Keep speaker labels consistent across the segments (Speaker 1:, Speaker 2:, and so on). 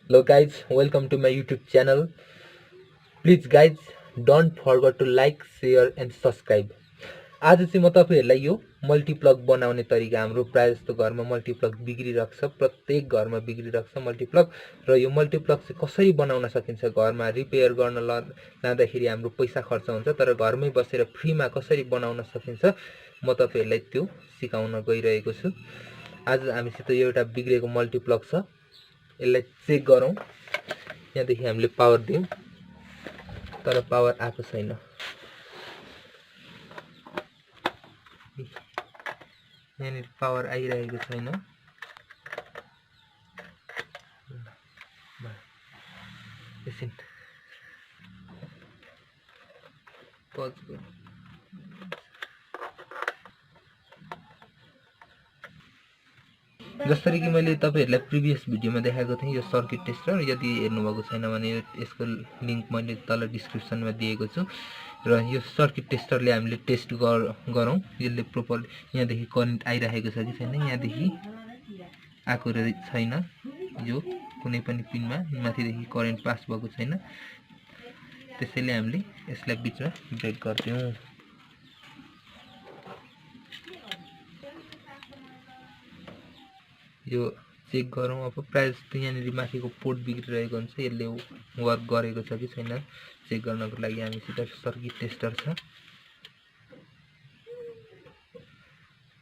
Speaker 1: Hello guys, welcome to my YouTube channel. Please guys, don't forget to like, share and subscribe. आज चाहिँ म तपाईहरुलाई यो मल्टिप्लग बनाउने तरिका हाम्रो प्राय जस्तो घरमा मल्टिप्लग बिग्रिरहेको छ, प्रत्येक घरमा बिग्रिरहेको छ मल्टिप्लग र यो मल्टिप्लग चाहिँ कसरी बनाउन सकिन्छ, घरमा रिपेयर गर्न लाँदाखेरि हाम्रो पैसा खर्च हुन्छ तर घरमै बसेर फ्रीमा कसरी बनाउन सकिन्छ म तपाईहरुलाई त्यो सिकाउन गइरहेको छु। आज हामीसित यो एउटा बिग्रेको मल्टिप्लग छ, यसलाई चेक गरौँ। यहाँदेखि हामीले पावर दियौँ तर पावर आएको छैन। यहाँनिर पावर आइरहेको छैन। एकछिन पज गरौँ। जसरी कि मैले तपाईहरुलाई प्रिभियस भिडियोमा देखाएको थिएँ यो सर्किट टेस्टर, यदि हेर्नुभएको छैन भने यसको लिंक मैले तल डिस्क्रिप्सनमा दिएको छु र यो सर्किट टेस्टरले हामीले टेस्ट गरौँ यसले प्रोपर यहाँदेखि करेन्ट आइरहेको छ कि छैन। यहाँदेखि आएको छैन, यो कुनै पनि पिनमा माथिदेखि करेन्ट पास भएको छैन, त्यसैले हामीले यसलाई बिचमा ब्रेक गर्दियौँ। यो चेक गरौँ। अब प्राय जस्तो यहाँनिर माथिको पोर्ट बिग्रिरहेको हुन्छ, यसले वर्क गरेको छ कि छैन चेक गर्नको लागि हामीसित सर्किट टेस्टर छ।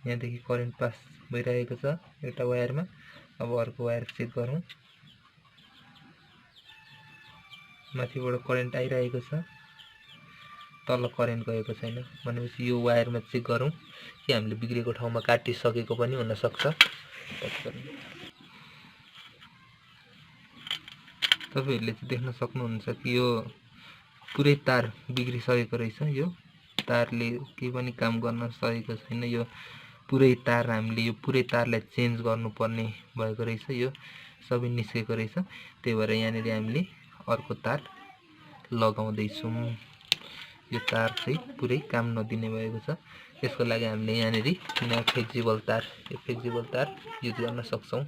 Speaker 1: यहाँदेखि करेन्ट पास भइरहेको छ एउटा वायरमा। अब अर्को वायर चेक गरौँ। माथिबाट करेन्ट आइरहेको छ, तल करेन्ट गएको छैन भनेपछि यो वायरमा चेक गरौँ कि हामीले बिग्रेको ठाउँमा काटिसकेको पनि हुन सक्छ। तपाईहरुले चाहिँ देख्न सक्नुहुन्छ कि यो पुरै तार बिग्रिसकेको रहेछ। यो तारले केही पनि काम गर्न सकेको छैन। यो पुरै तार हामीले यो पुरै तारलाई चेन्ज गर्नुपर्ने भएको रहेछ। यो सबै निस्केको रहेछ, त्यही भएर यहाँनिर हामीले अर्को तार लगाउँदै छौँ। यो तार चाहिँ पुरै काम नदिने भएको छ, यसको लागि हामीले यहाँनिर नयाँ फ्लेक्सिबल तार, यो फ्लेक्सिबल तार युज गर्न सक्छौँ।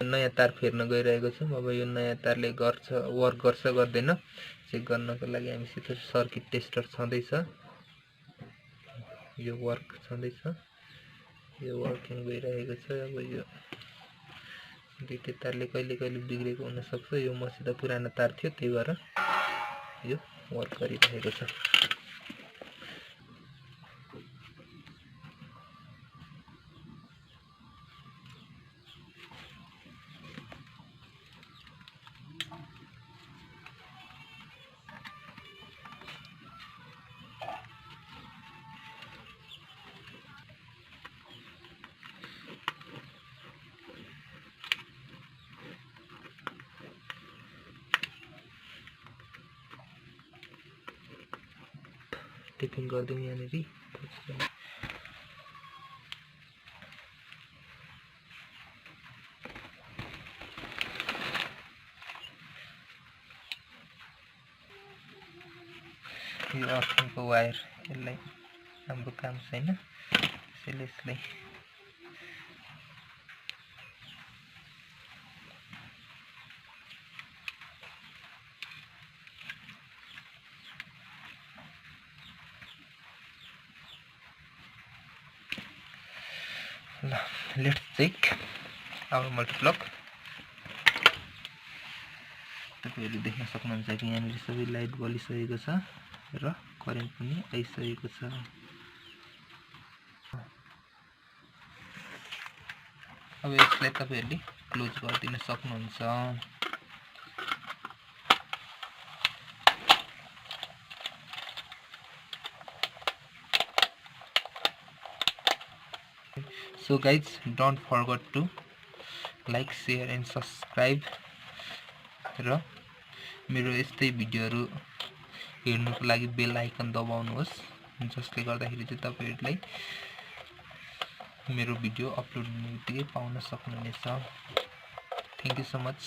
Speaker 1: नयाँ तार फेर्न गइरहेको छौँ। अब यो नयाँ तारले वर्क गर्छ गर्दैन चेक गर्नको लागि हामीसित सर्किट टेस्टर छँदैछ। यो वर्क छँदैछ, यो वर्किङ भइरहेको छ। अब यो दुईटै तारले कहिले कहिले बिग्रेको हुन सक्छ। यो मसित पुरानो तार थियो, त्यही भएर यो वर्क गरिरहेको छ। टिपिङ गर्दिउँ यहाँनिर। यो अर्थिङको वायर, यसलाई हाम्रो काम छैन, त्यसैले यसलाई लेट्स चेक आवर मल्टिप्लग। तपाईहरुले देख्न सक्नुहुन्छ कि यहाँनिर सबै लाइट बलिसकेको छ र करेन्ट पनि आइसकेको छ। अब यसलाई तपाईहरुले क्लोज गरिदिन सक्नुहुन्छ। So guys, don't forget to like, share and subscribe र मेरो यस्तै भिडियोहरु हेर्नुको लागि बेल आइकन दबाउनुहोस्, जसले गर्दाखेरि चाहिँ तपाईहरुलाई मेरो भिडियो अपलोड हुने बित्तिकै पाउन सक्नुहुनेछ। Thank you so much.